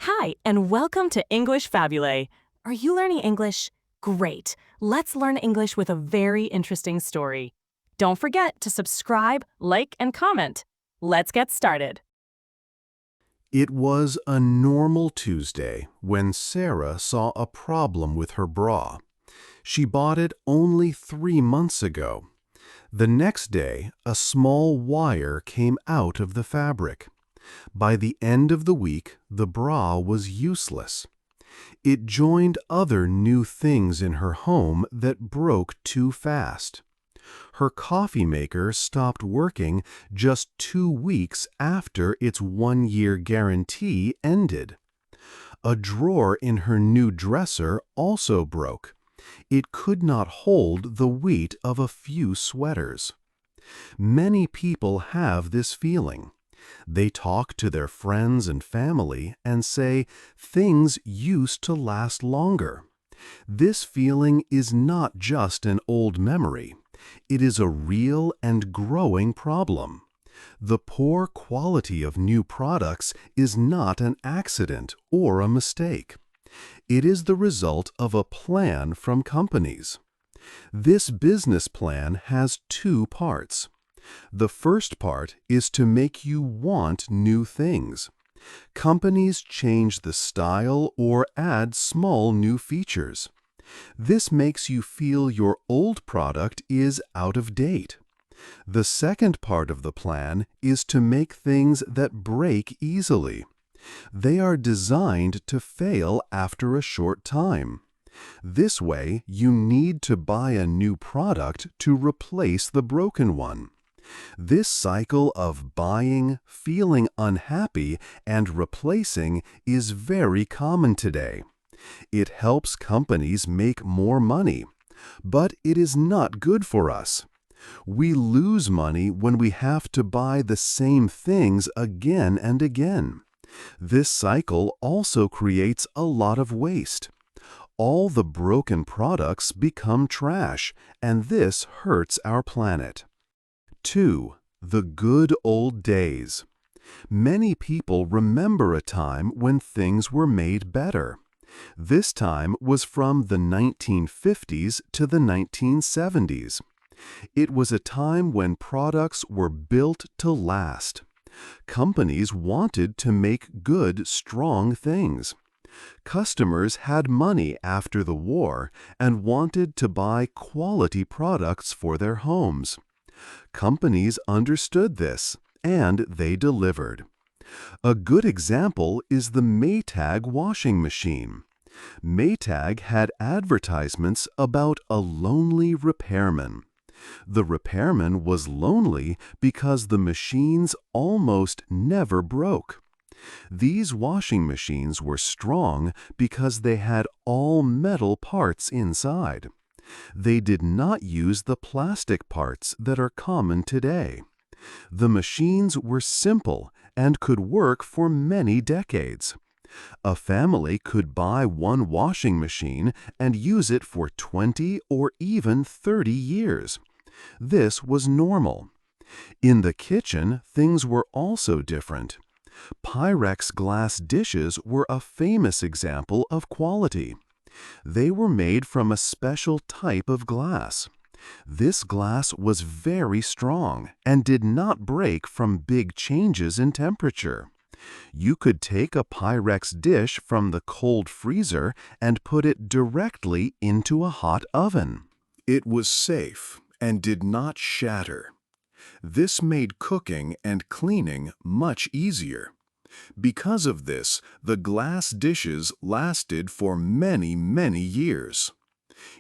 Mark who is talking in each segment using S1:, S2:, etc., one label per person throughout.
S1: Hi, and welcome to English-Fabule. Are you learning English? Great. Let's learn English with a very interesting story. Don't forget to subscribe, like, and comment. Let's get started.
S2: It was a normal Tuesday when Sarah saw a problem with her bra. She bought it only 3 months ago. The next day, a small wire came out of the fabric. By the end of the week, the bra was useless. It joined other new things in her home that broke too fast. Her coffee maker stopped working just 2 weeks after its one-year guarantee ended. A drawer in her new dresser also broke. It could not hold the weight of a few sweaters. Many people have this feeling. They talk to their friends and family and say things used to last longer. This feeling is not just an old memory. It is a real and growing problem. The poor quality of new products is not an accident or a mistake. It is the result of a plan from companies. This business plan has two parts. The first part is to make you want new things. Companies change the style or add small new features. This makes you feel your old product is out of date. The second part of the plan is to make things that break easily. They are designed to fail after a short time. This way, you need to buy a new product to replace the broken one. This cycle of buying, feeling unhappy, and replacing is very common today. It helps companies make more money, but it is not good for us. We lose money when we have to buy the same things again and again. This cycle also creates a lot of waste. All the broken products become trash, and this hurts our planet. 2. The good old days. Many people remember a time when things were made better. This time was from the 1950s to the 1970s. It was a time when products were built to last. Companies wanted to make good, strong things. Customers had money after the war and wanted to buy quality products for their homes. Companies understood this, and they delivered. A good example is the Maytag washing machine. Maytag had advertisements about a lonely repairman. The repairman was lonely because the machines almost never broke. These washing machines were strong because they had all metal parts inside. They did not use the plastic parts that are common today. The machines were simple and could work for many decades. A family could buy one washing machine and use it for 20 or even 30 years. This was normal. In the kitchen, things were also different. Pyrex glass dishes were a famous example of quality. They were made from a special type of glass. This glass was very strong and did not break from big changes in temperature. You could take a Pyrex dish from the cold freezer and put it directly into a hot oven. It was safe and did not shatter. This made cooking and cleaning much easier. Because of this, the glass dishes lasted for many, many years.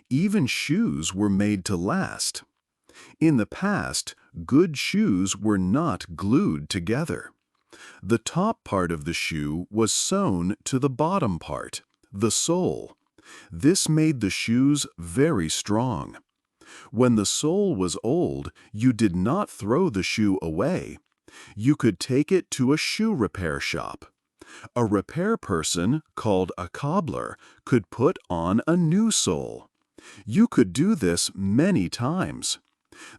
S2: Even shoes were made to last. In the past, good shoes were not glued together. The top part of the shoe was sewn to the bottom part, the sole. This made the shoes very strong. When the sole was old, you did not throw the shoe away. You could take it to a shoe repair shop. A repair person, called a cobbler, could put on a new sole. You could do this many times.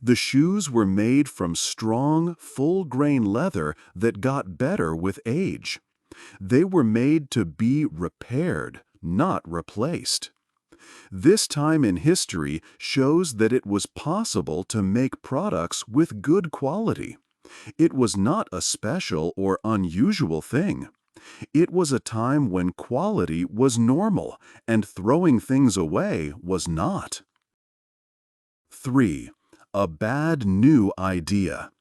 S2: The shoes were made from strong, full-grain leather that got better with age. They were made to be repaired, not replaced. This time in history shows that it was possible to make products with good quality. It was not a special or unusual thing. It was a time when quality was normal and throwing things away was not. 3. A bad new idea.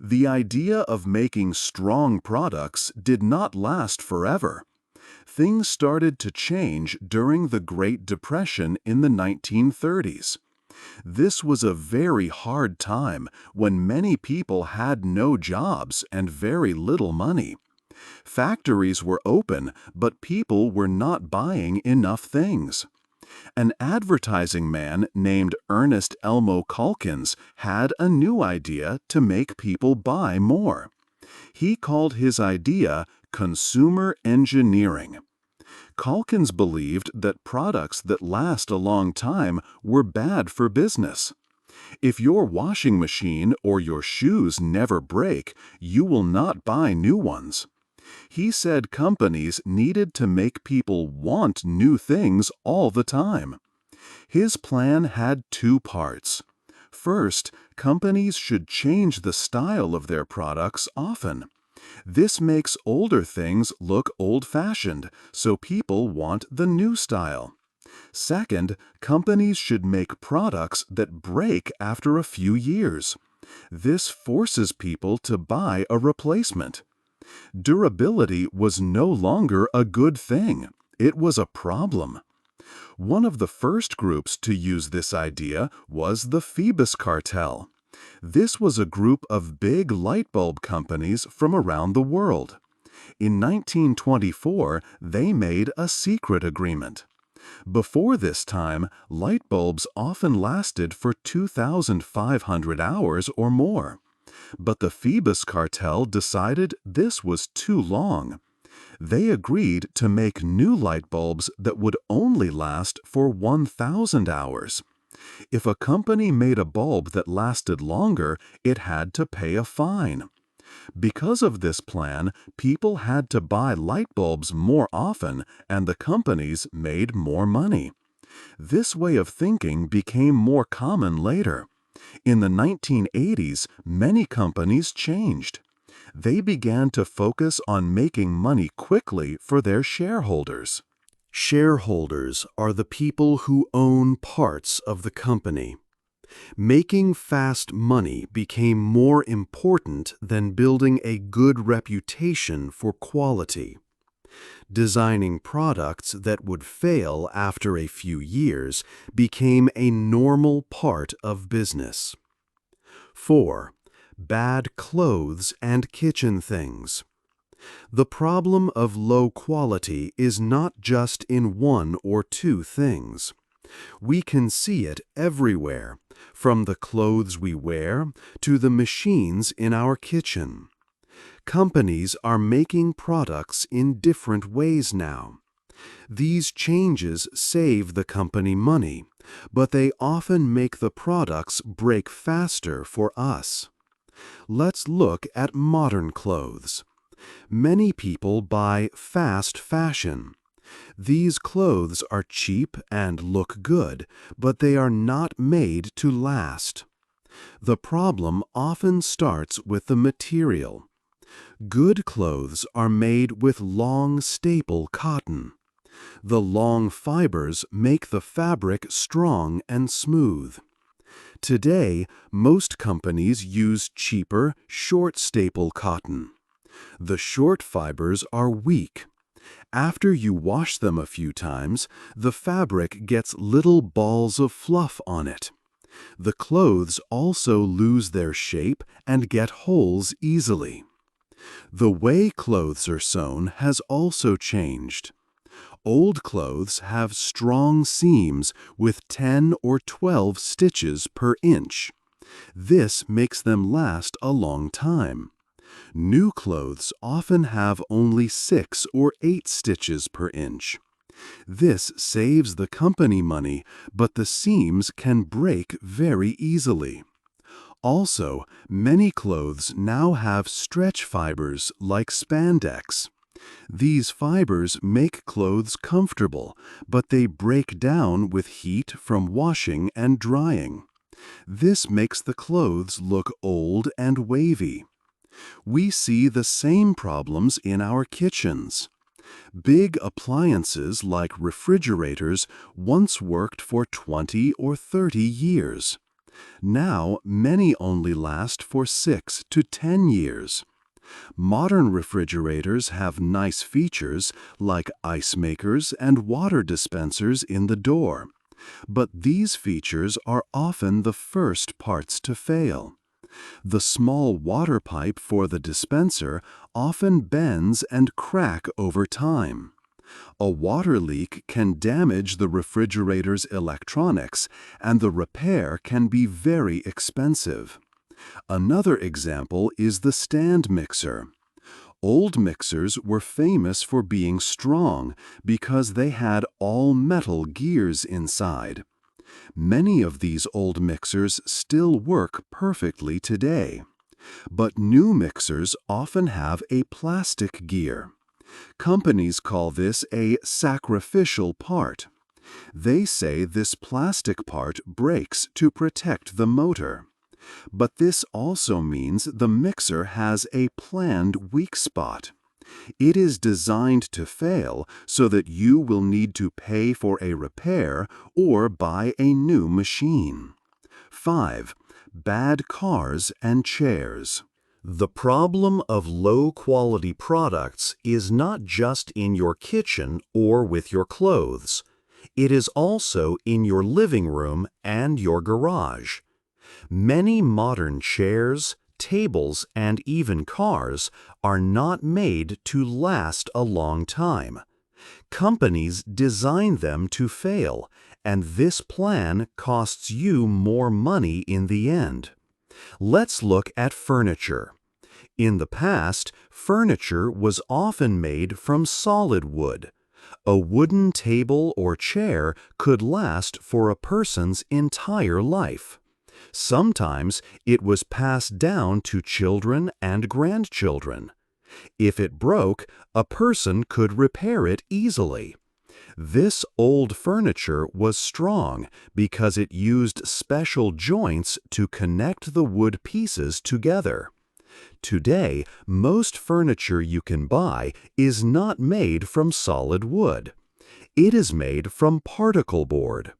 S2: The idea of making strong products did not last forever. Things started to change during the Great Depression in the 1930s. This was a very hard time when many people had no jobs and very little money. Factories were open, but people were not buying enough things. An advertising man named Ernest Elmo Calkins had a new idea to make people buy more. He called his idea consumer engineering. Calkins believed that products that last a long time were bad for business. If your washing machine or your shoes never break, you will not buy new ones. He said companies needed to make people want new things all the time. His plan had two parts. First, companies should change the style of their products often. This makes older things look old-fashioned, so people want the new style. Second, companies should make products that break after a few years. This forces people to buy a replacement. Durability was no longer a good thing. It was a problem. One of the first groups to use this idea was the Phoebus Cartel. This was a group of big light bulb companies from around the world. In 1924, they made a secret agreement. Before this time, light bulbs often lasted for 2,500 hours or more. But the Phoebus Cartel decided this was too long. They agreed to make new light bulbs that would only last for 1,000 hours. If a company made a bulb that lasted longer, it had to pay a fine. Because of this plan, people had to buy light bulbs more often, and the companies made more money. This way of thinking became more common later. In the 1980s, many companies changed. They began to focus on making money quickly for their shareholders. Shareholders are the people who own parts of the company. Making fast money became more important than building a good reputation for quality. Designing products that would fail after a few years became a normal part of business. 4. Bad clothes and kitchen things. The problem of low quality is not just in one or two things. We can see it everywhere, from the clothes we wear to the machines in our kitchen. Companies are making products in different ways now. These changes save the company money, but they often make the products break faster for us. Let's look at modern clothes. Many people buy fast fashion. These clothes are cheap and look good, but they are not made to last. The problem often starts with the material. Good clothes are made with long staple cotton. The long fibers make the fabric strong and smooth. Today, most companies use cheaper, short staple cotton. The short fibers are weak. After you wash them a few times, the fabric gets little balls of fluff on it. The clothes also lose their shape and get holes easily. The way clothes are sewn has also changed. Old clothes have strong seams with 10 or 12 stitches per inch. This makes them last a long time. New clothes often have only 6 or 8 stitches per inch. This saves the company money, but the seams can break very easily. Also, many clothes now have stretch fibers like spandex. These fibers make clothes comfortable, but they break down with heat from washing and drying. This makes the clothes look old and wavy. We see the same problems in our kitchens. Big appliances like refrigerators once worked for 20 or 30 years. Now, many only last for 6 to 10 years. Modern refrigerators have nice features like ice makers and water dispensers in the door, but these features are often the first parts to fail. The small water pipe for the dispenser often bends and cracks over time. A water leak can damage the refrigerator's electronics, and the repair can be very expensive. Another example is the stand mixer. Old mixers were famous for being strong because they had all-metal gears inside. Many of these old mixers still work perfectly today. But new mixers often have a plastic gear. Companies call this a sacrificial part. They say this plastic part breaks to protect the motor. But this also means the mixer has a planned weak spot. It is designed to fail so that you will need to pay for a repair or buy a new machine. 5. Bad cars and chairs. The problem of low-quality products is not just in your kitchen or with your clothes. It is also in your living room and your garage. Many modern chairs, tables, and even cars are not made to last a long time. Companies design them to fail, and this plan costs you more money in the end. Let's look at furniture. In the past, furniture was often made from solid wood. A wooden table or chair could last for a person's entire life. Sometimes it was passed down to children and grandchildren. If it broke, a person could repair it easily. This old furniture was strong because it used special joints to connect the wood pieces together. Today, most furniture you can buy is not made from solid wood. It is made from particle board.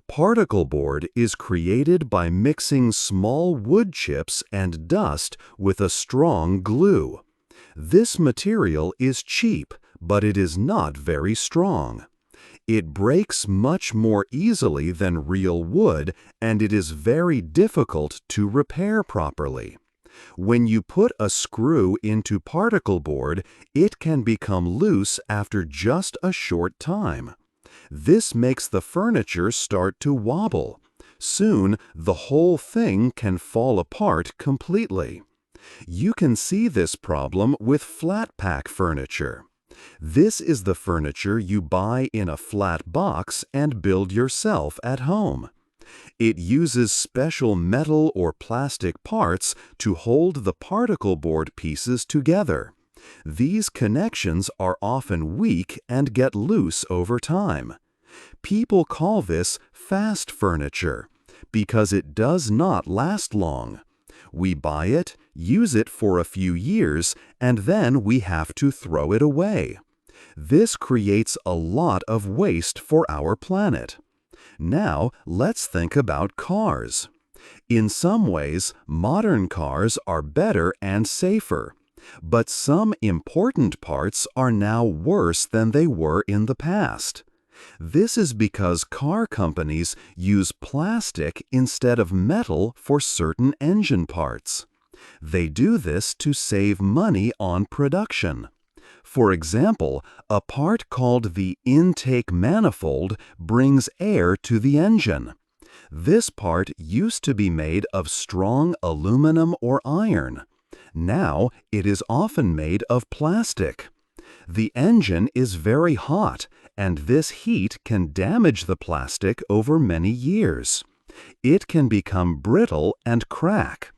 S2: Particle board is created by mixing small wood chips and dust with a strong glue. This material is cheap, but it is not very strong. It breaks much more easily than real wood, and it is very difficult to repair properly. When you put a screw into particle board, it can become loose after just a short time. This makes the furniture start to wobble. Soon, the whole thing can fall apart completely. You can see this problem with flat-pack furniture. This is the furniture you buy in a flat box and build yourself at home. It uses special metal or plastic parts to hold the particle board pieces together. These connections are often weak and get loose over time. People call this fast furniture because it does not last long. We buy it, use it for a few years, and then we have to throw it away. This creates a lot of waste for our planet. Now, let's think about cars. In some ways, modern cars are better and safer, but some important parts are now worse than they were in the past. This is because car companies use plastic instead of metal for certain engine parts. They do this to save money on production. For example, a part called the intake manifold brings air to the engine. This part used to be made of strong aluminum or iron. Now it is often made of plastic. The engine is very hot, and this heat can damage the plastic over many years. It can become brittle and crack.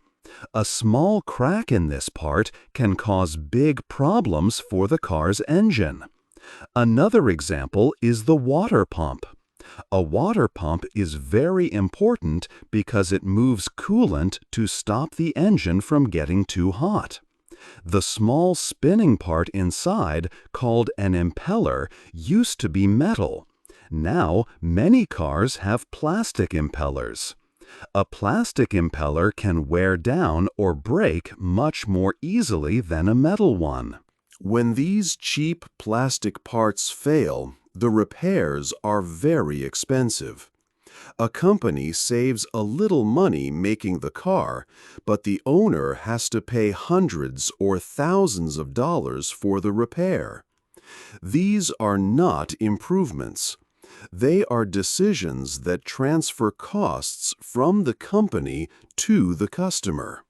S2: A small crack in this part can cause big problems for the car's engine. Another example is the water pump. A water pump is very important because it moves coolant to stop the engine from getting too hot. The small spinning part inside, called an impeller, used to be metal. Now, many cars have plastic impellers. A plastic impeller can wear down or break much more easily than a metal one. When these cheap plastic parts fail, the repairs are very expensive. A company saves a little money making the car, but the owner has to pay hundreds or thousands of dollars for the repair. These are not improvements. They are decisions that transfer costs from the company to the customer.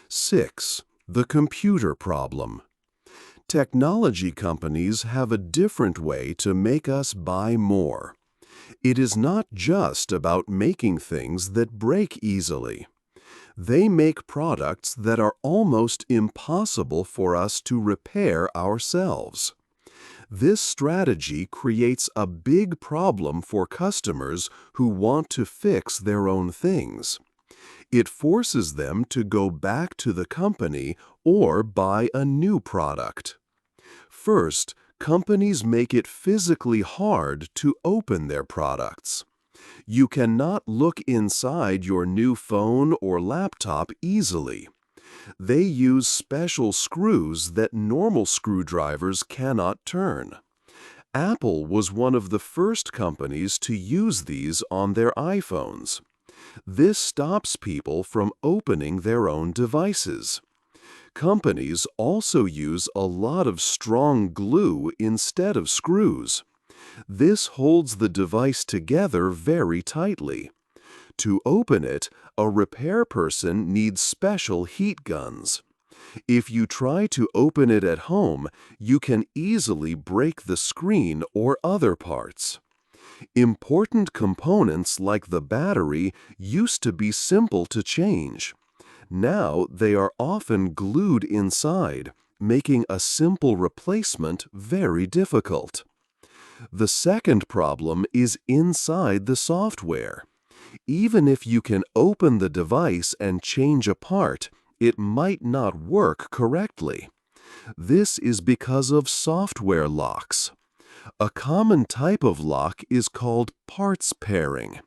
S2: 6. The computer problem. Technology companies have a different way to make us buy more. It is not just about making things that break easily. They make products that are almost impossible for us to repair ourselves. This strategy creates a big problem for customers who want to fix their own things. It forces them to go back to the company or buy a new product. First, companies make it physically hard to open their products. You cannot look inside your new phone or laptop easily. They use special screws that normal screwdrivers cannot turn. Apple was one of the first companies to use these on their iPhones. This stops people from opening their own devices. Companies also use a lot of strong glue instead of screws. This holds the device together very tightly. To open it, a repair person needs special heat guns. If you try to open it at home, you can easily break the screen or other parts. Important components like the battery used to be simple to change. Now they are often glued inside, making a simple replacement very difficult. The second problem is inside the software. Even if you can open the device and change a part, it might not work correctly. This is because of software locks. A common type of lock is called parts pairing.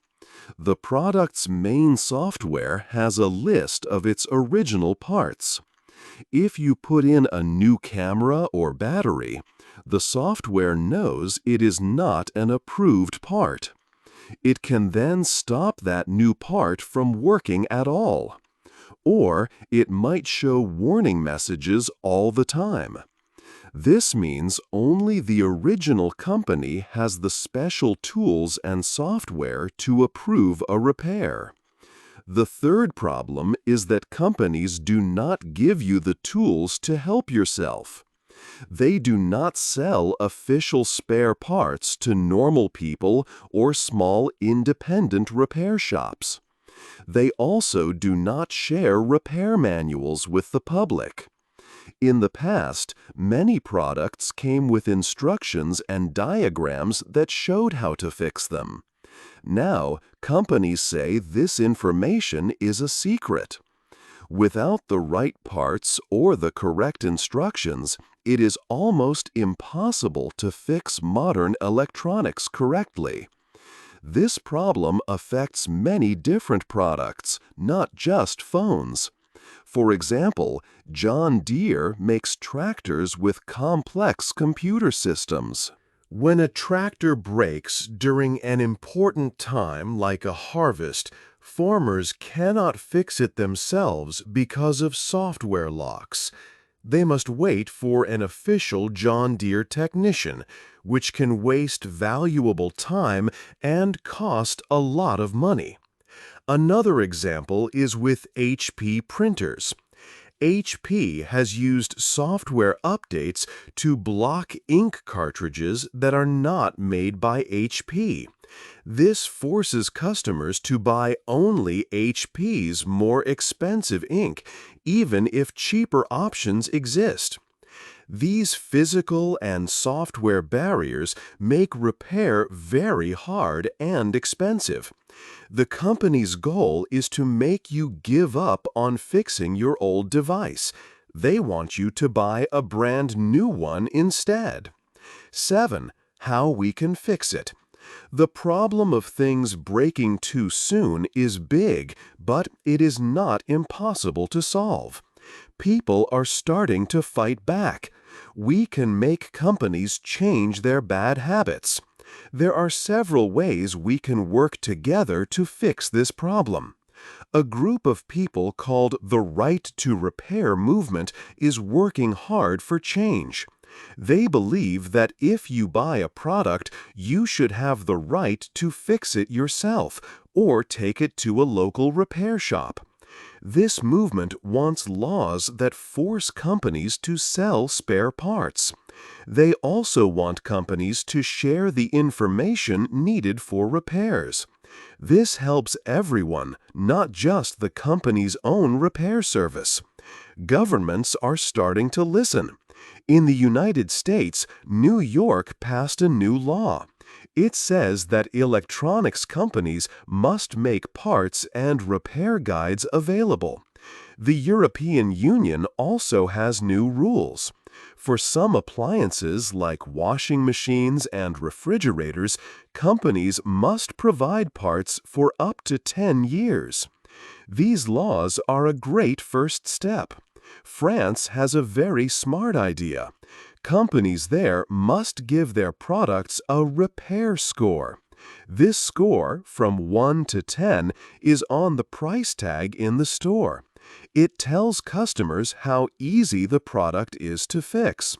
S2: The product's main software has a list of its original parts. If you put in a new camera or battery, the software knows it is not an approved part. It can then stop that new part from working at all. Or it might show warning messages all the time. This means only the original company has the special tools and software to approve a repair. The third problem is that companies do not give you the tools to help yourself. They do not sell official spare parts to normal people or small independent repair shops. They also do not share repair manuals with the public. In the past, many products came with instructions and diagrams that showed how to fix them. Now, companies say this information is a secret. Without the right parts or the correct instructions, it is almost impossible to fix modern electronics correctly. This problem affects many different products, not just phones. For example, John Deere makes tractors with complex computer systems. When a tractor breaks during an important time like a harvest, farmers cannot fix it themselves because of software locks. They must wait for an official John Deere technician, which can waste valuable time and cost a lot of money. Another example is with HP printers. HP has used software updates to block ink cartridges that are not made by HP. This forces customers to buy only HP's more expensive ink, even if cheaper options exist. These physical and software barriers make repair very hard and expensive. The company's goal is to make you give up on fixing your old device. They want you to buy a brand new one instead. 7. How we can fix it. The problem of things breaking too soon is big, but it is not impossible to solve. People are starting to fight back. We can make companies change their bad habits. There are several ways we can work together to fix this problem. A group of people called the Right to Repair movement is working hard for change. They believe that if you buy a product, you should have the right to fix it yourself or take it to a local repair shop. This movement wants laws that force companies to sell spare parts. They also want companies to share the information needed for repairs. This helps everyone, not just the company's own repair service. Governments are starting to listen. In the United States, New York passed a new law. It says that electronics companies must make parts and repair guides available. The European Union also has new rules. For some appliances like washing machines and refrigerators, companies must provide parts for up to 10 years. These laws are a great first step. France has a very smart idea. Companies there must give their products a repair score. This score, from 1 to 10, is on the price tag in the store. It tells customers how easy the product is to fix.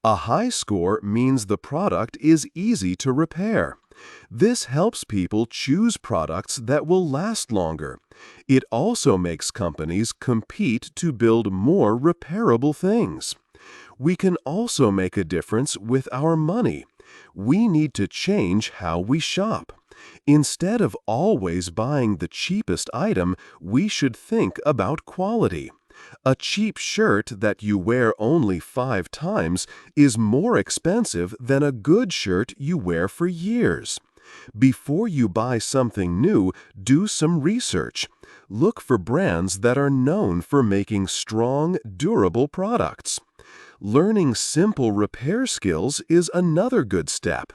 S2: A high score means the product is easy to repair. This helps people choose products that will last longer. It also makes companies compete to build more repairable things. We can also make a difference with our money. We need to change how we shop. Instead of always buying the cheapest item, we should think about quality. A cheap shirt that you wear only 5 times is more expensive than a good shirt you wear for years. Before you buy something new, do some research. Look for brands that are known for making strong, durable products. Learning simple repair skills is another good step.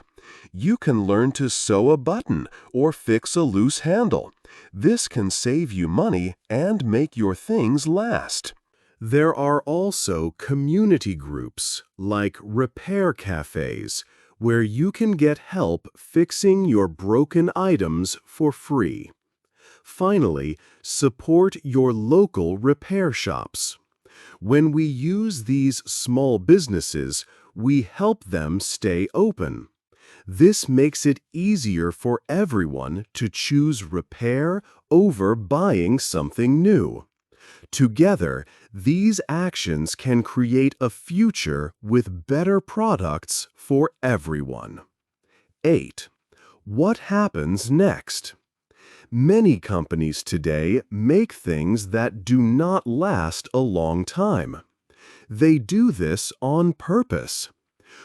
S2: You can learn to sew a button or fix a loose handle. This can save you money and make your things last. There are also community groups like repair cafes where you can get help fixing your broken items for free. Finally, support your local repair shops. When we use these small businesses, we help them stay open. This makes it easier for everyone to choose repair over buying something new. Together, these actions can create a future with better products for everyone. 8. What happens next? Many companies today make things that do not last a long time. They do this on purpose.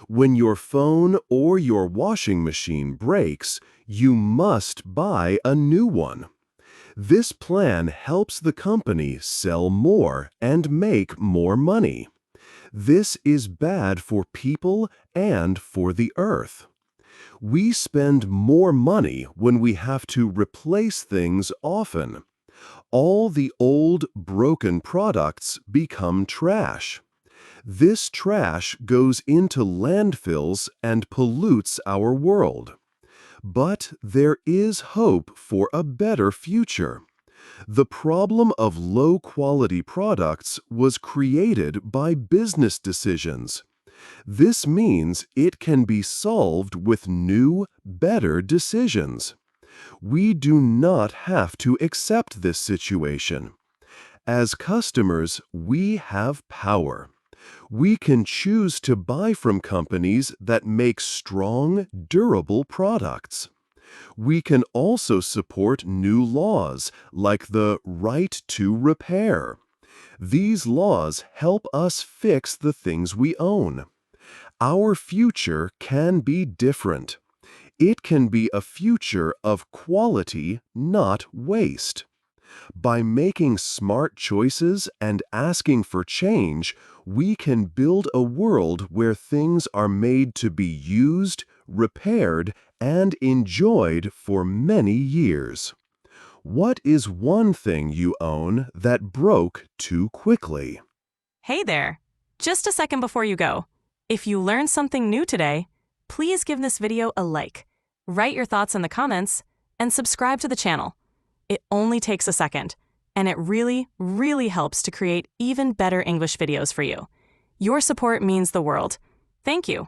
S2: When your phone or your washing machine breaks, you must buy a new one. This plan helps the company sell more and make more money. This is bad for people and for the earth. We spend more money when we have to replace things often. All the old, broken products become trash. This trash goes into landfills and pollutes our world. But there is hope for a better future. The problem of low-quality products was created by business decisions. This means it can be solved with new, better decisions. We do not have to accept this situation. As customers, we have power. We can choose to buy from companies that make strong, durable products. We can also support new laws, like the right to repair. These laws help us fix the things we own. Our future can be different. It can be a future of quality, not waste. By making smart choices and asking for change, we can build a world where things are made to be used, repaired, and enjoyed for many years. What is one thing you own that broke too quickly?
S1: Hey there! Just a second before you go. If you learned something new today, please give this video a like, write your thoughts in the comments, and subscribe to the channel. It only takes a second, and it really, really helps to create even better English videos for you. Your support means the world. Thank you.